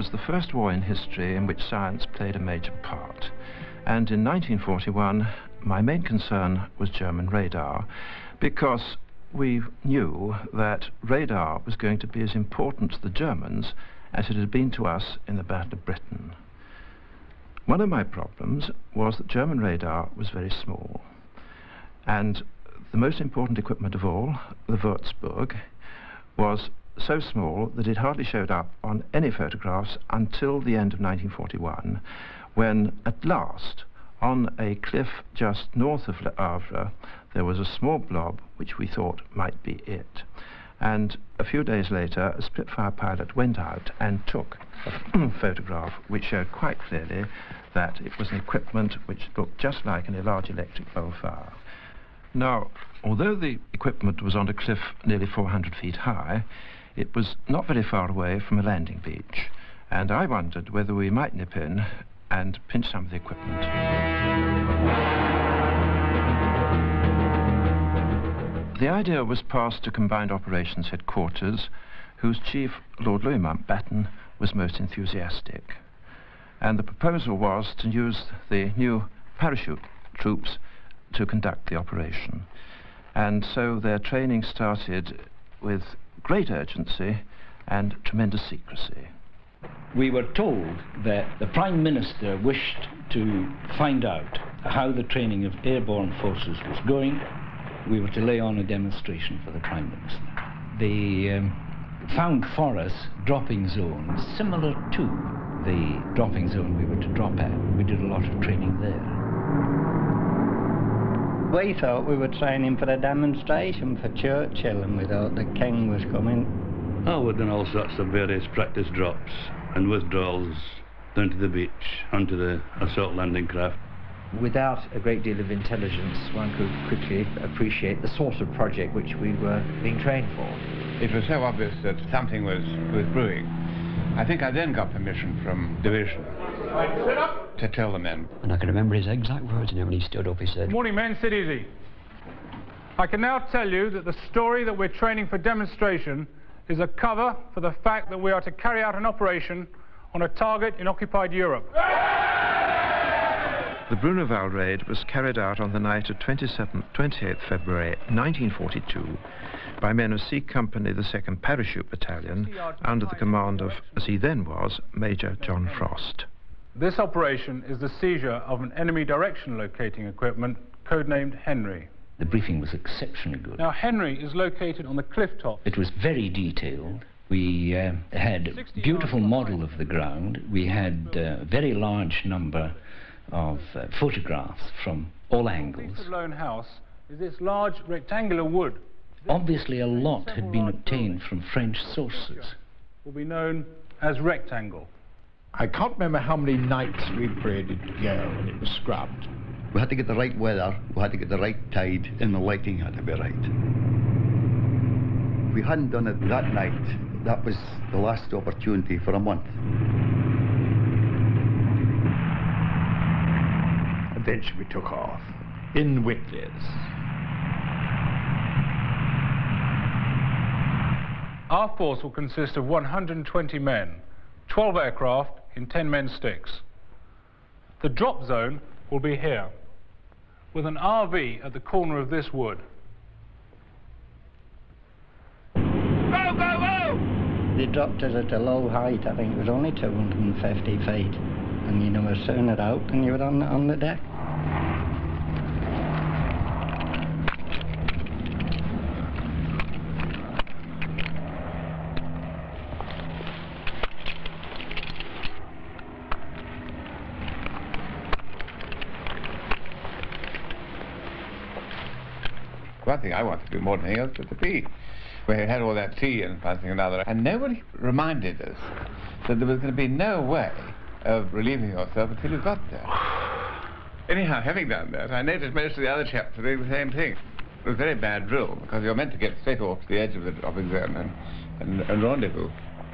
was the first war in history in which science played a major part. And in 1941, my main concern was German radar, because we knew that radar was going to be as important to the Germans as it had been to us in the Battle of Britain. One of my problems was that German radar was very small, and the most important equipment of all, the Wurzburg, was so small that it hardly showed up on any photographs until the end of 1941, when at last, on a cliff just north of Le Havre, there was a small blob which we thought might be it. And a few days later, a Spitfire pilot went out and took a photograph which showed quite clearly that it was an equipment which looked just like a large electric bowl fire. Now, although the equipment was on a cliff nearly 400 feet high, it was not very far away from a landing beach, and I wondered whether we might nip in and pinch some of the equipment. The idea was passed to Combined Operations Headquarters, whose chief, Lord Louis Mountbatten, was most enthusiastic. And the proposal was to use the new parachute troops to conduct the operation. And so their training started with great urgency and tremendous secrecy. We were told that the Prime Minister wished to find out how the training of airborne forces was going. We were to lay on a demonstration for the Prime Minister. They found for us dropping zones similar to the dropping zone we were to drop at. We did a lot of training there. We thought we were training for a demonstration for Churchill, and we thought the King was coming. Oh, we've done all sorts of various practice drops and withdrawals down to the beach, onto the assault landing craft. Without a great deal of intelligence, one could quickly appreciate the sort of project which we were being trained for. It was so obvious that something was brewing. I think I then got permission from division to tell the men. And I can remember his exact words, and when he stood up he said, "Morning men, sit easy. I can now tell you that the story that we're training for demonstration is a cover for the fact that we are to carry out an operation on a target in occupied Europe." The Bruneval Raid was carried out on the night of 28th February 1942 by men of C Company, the 2nd Parachute Battalion, under the command of, as he then was, Major John Frost. This operation is the seizure of an enemy direction locating equipment codenamed Henry. The briefing was exceptionally good. Now, Henry is located on the cliff top. It was very detailed. We had a beautiful model of the ground. We had a very large number of photographs from all angles. The lone house is this large rectangular wood. Obviously a lot had been obtained from French sources. Will be known as rectangle. I can't remember how many nights we paraded to go, and it was scrubbed. We had to get the right weather, we had to get the right tide, and the lighting had to be right. If we hadn't done it that night, that was the last opportunity for a month. Eventually we took off, in Whitleys. Our force will consist of 120 men, 12 aircraft in 10-men sticks. The drop zone will be here, with an RV at the corner of this wood. Go, go, go! They dropped us at a low height. I think it was only 250 feet. And you know, as soon as out, and you were on the deck. One thing I wanted to do more than anything else was to be where you had all that tea and something another, and nobody reminded us that there was going to be no way of relieving yourself until you got there. Anyhow, having done that, I noticed most of the other chaps were doing the same thing. It was a very bad drill, because you're meant to get straight off to the edge of the dropping zone and rendezvous.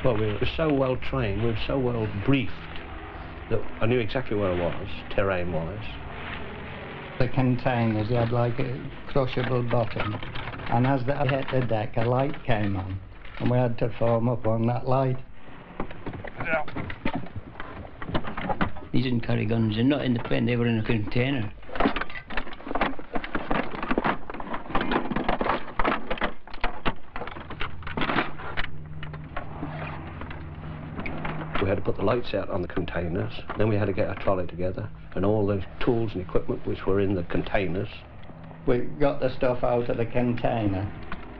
Well, we were so well trained, we were so well briefed, that I knew exactly where I was, terrain-wise. The containers, they had like a crushable bottom, and as they hit the deck, a light came on, and we had to form up on that light. out. These didn't carry guns, they're not in the plane, they were in a container. We had to put the lights out on the containers, then we had to get our trolley together, and all the tools and equipment which were in the containers. We got the stuff out of the container,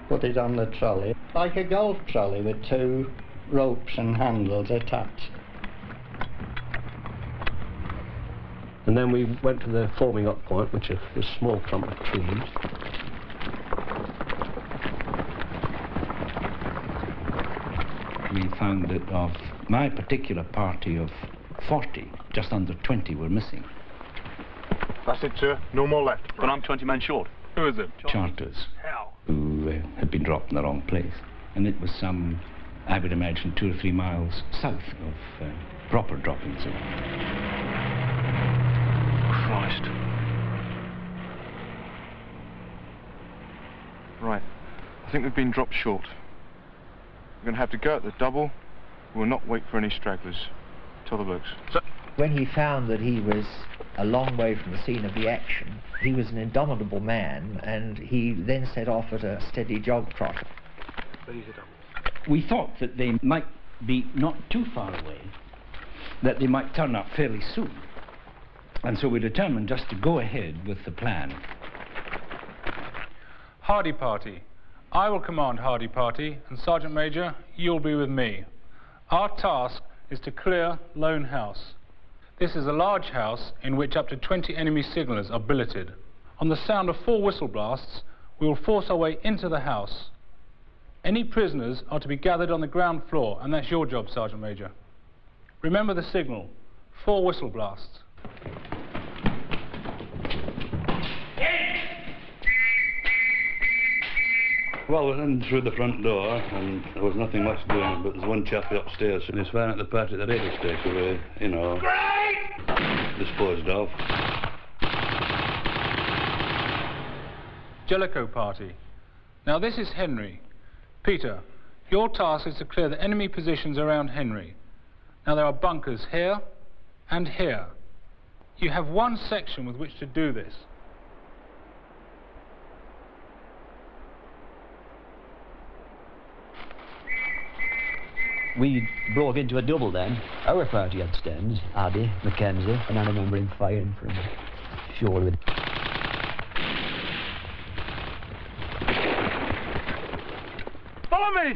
put it on the trolley, like a golf trolley with 2 ropes and handles attached. And then we went to the forming up point, which is a small clump of trees. We found that of my particular party of 40, just under 20 were missing. That's it, sir. No more left. But I'm 20 men short. Who is it? Charters. How? Who had been dropped in the wrong place. And it was some, I would imagine, 2 or 3 miles south of proper dropping zone. Christ. Right. I think we've been dropped short. We're going to have to go at the double. We'll not wait for any stragglers. Tell the blokes. So when he found that he was a long way from the scene of the action, he was an indomitable man, and he then set off at a steady jog trot. We thought that they might be not too far away, that they might turn up fairly soon. And so we determined just to go ahead with the plan. Hardy Party. I will command Hardy Party, and Sergeant Major, you'll be with me. Our task is to clear Lone House. This is a large house in which up to 20 enemy signallers are billeted. On the sound of 4 whistle blasts, we will force our way into the house. Any prisoners are to be gathered on the ground floor, and that's your job, Sergeant Major. Remember the signal, 4 whistle blasts. Well, we went in through the front door, and there was nothing much doing, but there's one chappie upstairs, and he's firing at the party at the radio station where, you know, disposed of. Jellicoe Party. Now this is Henry. Peter, your task is to clear the enemy positions around Henry. Now there are bunkers here and here. You have 1 section with which to do this. We broke into a double then. Our party had Stens, Addy, Mackenzie, and I remember him firing from shore with... follow me!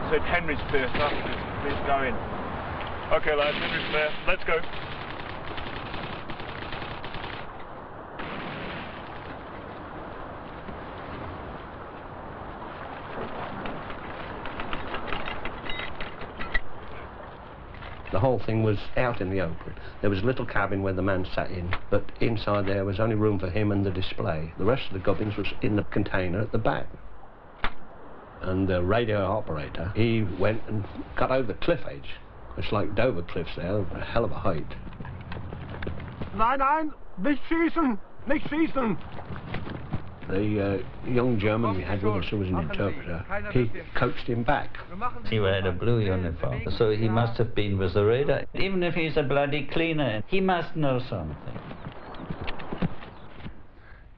Said Henry's clear, sir. Please go in. Okay, lads, Henry's clear. Let's go. The whole thing was out in the open. There was a little cabin where the man sat in, but inside there was only room for him and the display. The rest of the gubbins was in the container at the back. And the radio operator, he went and got over the cliff edge. It's like Dover cliffs there, a hell of a height. Nein, nicht schießen, nicht schießen. The young German we had with us, who was an interpreter, he coaxed him back. He had a blue uniform, so he must have been with the radar. Even if he's a bloody cleaner, he must know something.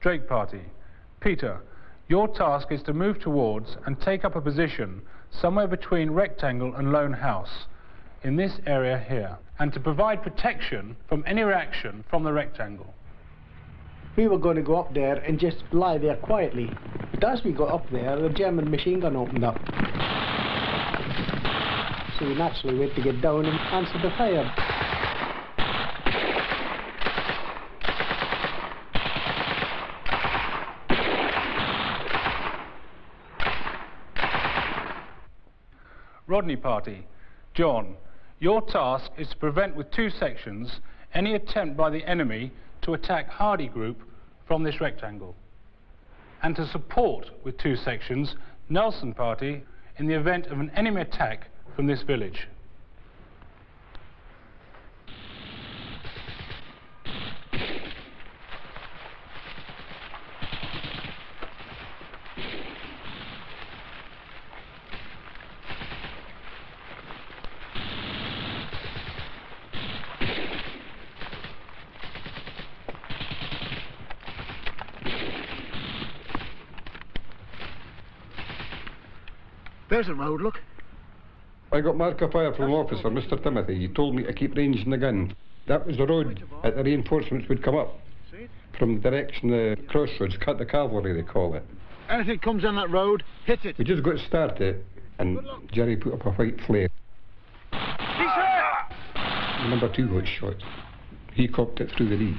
Drake Party. Peter, your task is to move towards and take up a position somewhere between Rectangle and Lone House, in this area here, and to provide protection from any reaction from the Rectangle. We were going to go up there and just lie there quietly. But as we got up there, the German machine gun opened up. So we naturally went to get down and answer the fire. Rodney Party. John, your task is to prevent with 2 sections any attempt by the enemy to attack Hardy Group from this rectangle, and to support with 2 sections Nelson Party in the event of an enemy attack from this village. There's a road, look. I got mark of fire from officer, Mr. Timothy. He told me to keep ranging the gun. That was the road that the reinforcements would come up. From the direction the crossroads, cut the cavalry, they call it. Anything comes on that road, hit it. We just got started, and Jerry put up a white flare. He's hurt! Number 2 got shot. He cocked it through the knee.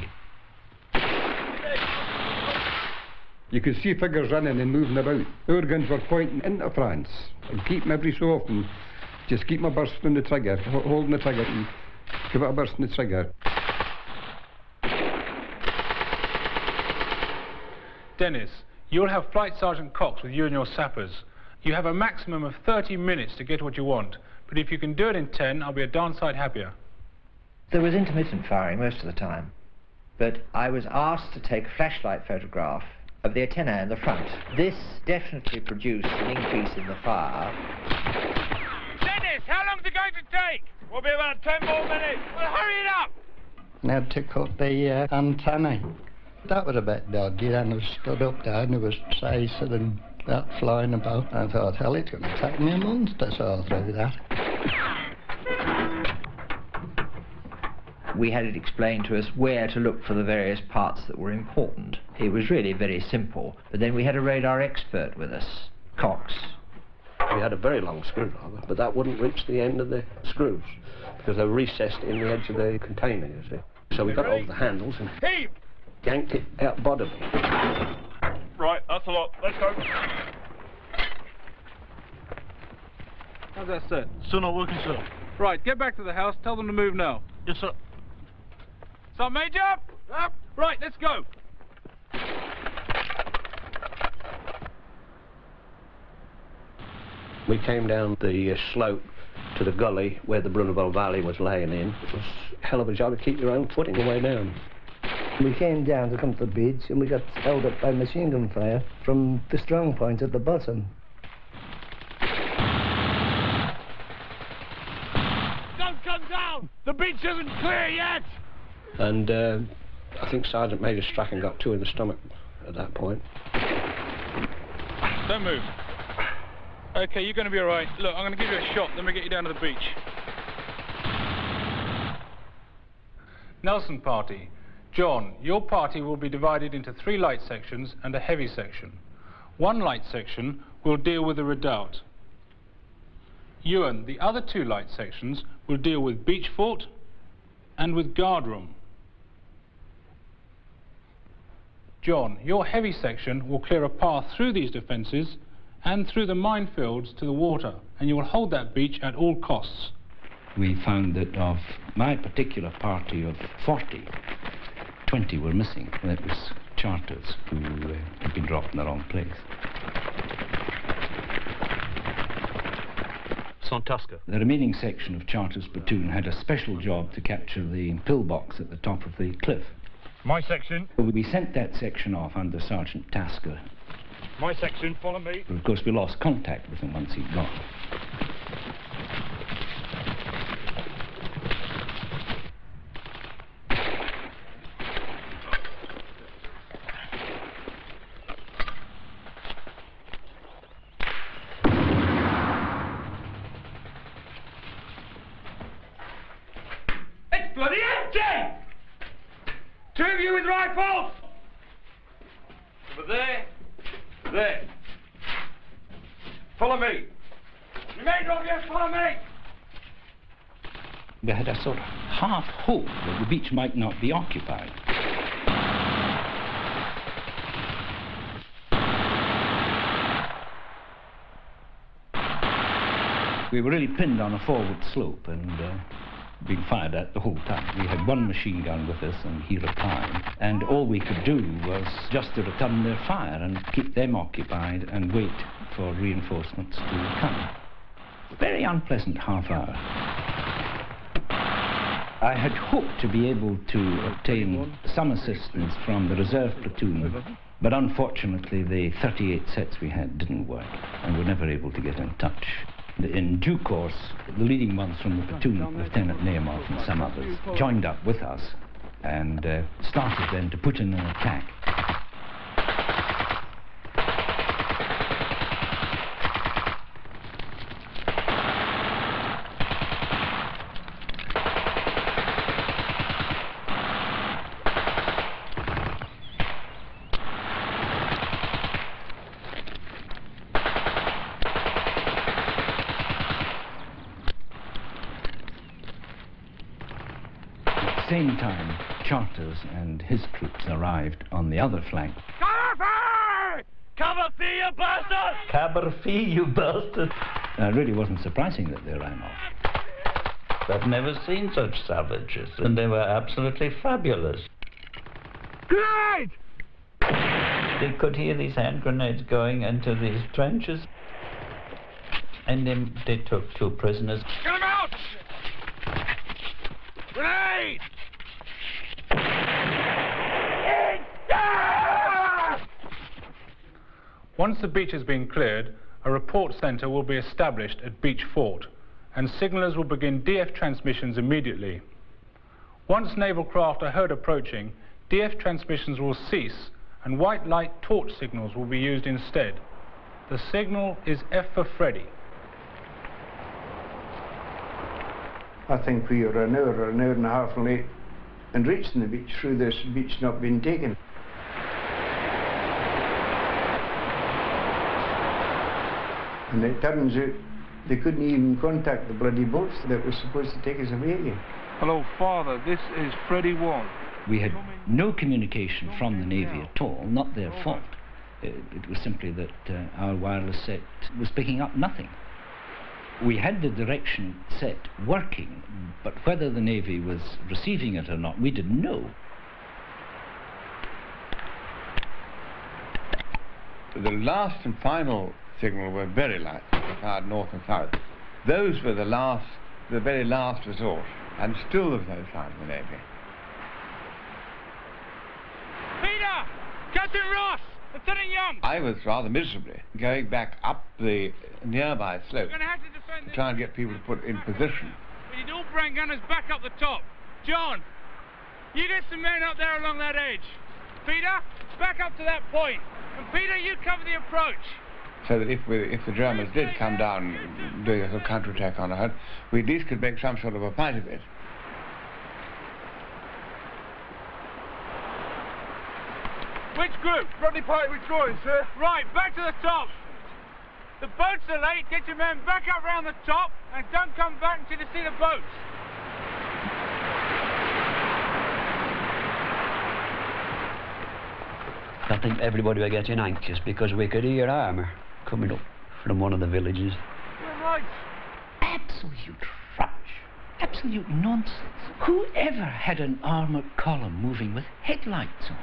You could see figures running and moving about. Our guns were pointing into France. And keep them every so often. Just keep my burst on the trigger, holding the trigger and give it a burst on the trigger. Dennis, you'll have Flight Sergeant Cox with you and your sappers. You have a maximum of 30 minutes to get what you want, but if you can do it in 10, I'll be a darn sight happier. There was intermittent firing most of the time, but I was asked to take a flashlight photograph of the antenna in the front. This definitely produced an increase in the fire. Dennis, how long is it going to take? We'll be about 10 more minutes. Well, hurry it up! And I had to cut the antennae. That was a bit dodgy. Then I stood up there and there was slices and that flying about. I thought, hell, it's going to take me a month to saw through that. We had it explained to us where to look for the various parts that were important. It was really very simple, but then we had a radar expert with us, Cox. We had a very long screwdriver, but that wouldn't reach the end of the screws because they were recessed in the edge of the container, you see. So we got over the handles and yanked it out bodily. Right, that's a lot. Let's go. How's that set? Still not working, sir. Right, get back to the house, tell them to move now. Yes, sir. So, Major? Up. Right, let's go. We came down the slope to the gully where the Bruneval Valley was laying in. It was a hell of a job to keep your own footing the way down. We came down to come to the beach and we got held up by machine gun fire from the strong point at the bottom. Don't come down! The beach isn't clear yet! And I think Sergeant Major Strachan got 2 in the stomach at that point. Don't move. Okay, you're going to be all right. Look, I'm going to give you a shot, then we get you down to the beach. Nelson Party. John, your party will be divided into 3 light sections and a heavy section. 1 light section will deal with the redoubt. Ewan, the other 2 light sections will deal with beach fort and with guard room. John, your heavy section will clear a path through these defences and through the minefields to the water, and you will hold that beach at all costs. We found that of my particular party of 40, 20 were missing. That was charters who had been dropped in the wrong place. Tusker. The remaining section of Charters platoon had a special job to capture the pillbox at the top of the cliff. My section. We sent that section off under Sergeant Tasker. My section, follow me. But of course we lost contact with him once he'd gone. It's bloody empty! 2 of you with rifles! Over there. There. Follow me. Remainder of you, follow me. We had a sort of half hope that the beach might not be occupied. We were really pinned on a forward slope and being fired at the whole time. We had 1 machine gun with us and he retired, and all we could do was just to return their fire and keep them occupied and wait for reinforcements to come. Very unpleasant half hour. I had hoped to be able to obtain some assistance from the reserve platoon, but unfortunately the 38 sets we had didn't work and were never able to get in touch. In due course, the leading ones from the platoon, Lieutenant Nehemov and some others, joined up with us and started then to put in an attack. At the same time, Charters and his troops arrived on the other flank. Cover fee, you bastard! Cover fee, you bastard! It really wasn't surprising that they ran off. I've never seen such savages, and they were absolutely fabulous. Grenade! They could hear these hand grenades going into these trenches, and then they took 2 prisoners. Get them out! Grenade! Once the beach has been cleared, a report centre will be established at Beach Fort, and signallers will begin DF transmissions immediately. Once naval craft are heard approaching, DF transmissions will cease, and white light torch signals will be used instead. The signal is F for Freddy. I think we were an hour and a half late in reaching the beach through this beach not being taken. And it turns out they couldn't even contact the bloody boats that were supposed to take us away again. Hello, Father, this is Freddy 1. We had no communication from the Navy at all, not their fault. It was simply that our wireless set was picking up nothing. We had the direction set working, but whether the Navy was receiving it or not, we didn't know. The last and final signal were very light, fired north and south. Those were the very last resort, and still there was no sign of the Navy. Peter! Captain Ross! Lieutenant Young! I was rather miserably going back up the nearby slope to try and get people to put in position. We need all bring gunners back up the top. John, you get some men up there along that edge. Peter, back up to that point. And Peter, you cover the approach. So that if the Germans did come down doing a sort of counterattack on us, we at least could make some sort of a fight of it. Which group? Rodney Party withdrawing, sir. Right, back to the top. The boats are late. Get your men back up round the top and don't come back until you see the boats. I think everybody were getting anxious because we could hear armour coming up from one of the villages. We're right. Absolute rubbish. Absolute nonsense. Who ever had an armoured column moving with headlights on?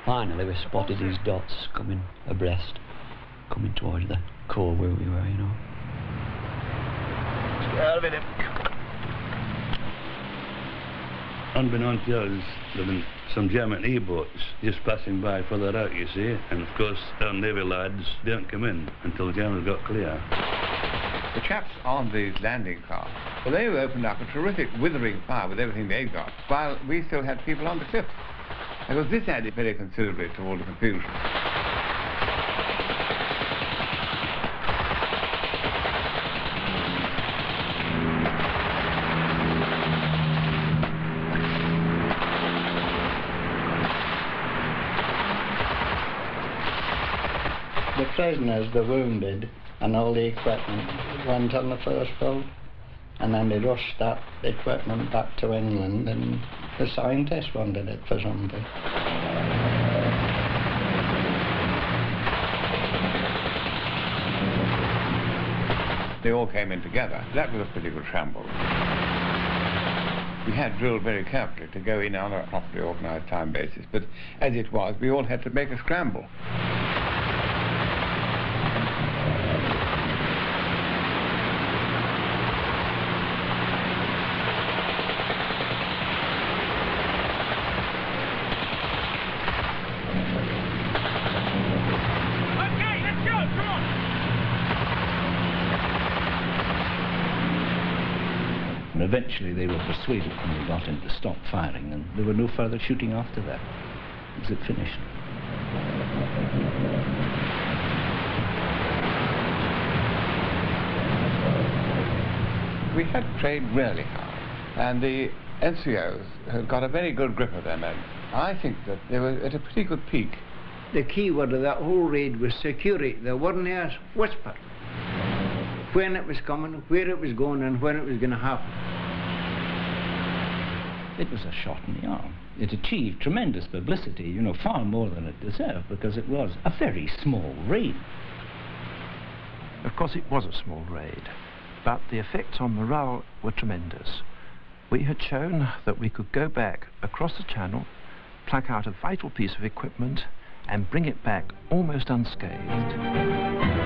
Finally we spotted these dots coming abreast, coming towards the cove where we were, you know. Unbeknownst to us, there have been some German E-boats just passing by further out, you see, and of course our Navy lads didn't come in until the Germans got clear. The chaps on these landing craft, well, they opened up a terrific withering fire with everything they'd got, while we still had people on the cliff. Because this added very considerably to all the confusion. The prisoners, the wounded, and all the equipment went on the first boat, and then they rushed that equipment back to England, and the scientists wanted it for something. They all came in together. That was a pretty good shambles. We had drilled very carefully to go in on a properly organised time basis, but as it was, we all had to make a scramble. And eventually they were persuaded when we got in to stop firing, and there were no further shooting after that. It was finished. We had trained really hard, and the NCOs had got a very good grip of their men. I think that they were at a pretty good peak. The key word of that whole raid was security. There wasn't a whisper when it was coming, where it was going, and when it was going to happen. It was a shot in the arm. It achieved tremendous publicity, you know, far more than it deserved, because it was a very small raid. Of course, it was a small raid, but the effects on morale were tremendous. We had shown that we could go back across the channel, pluck out a vital piece of equipment, and bring it back almost unscathed.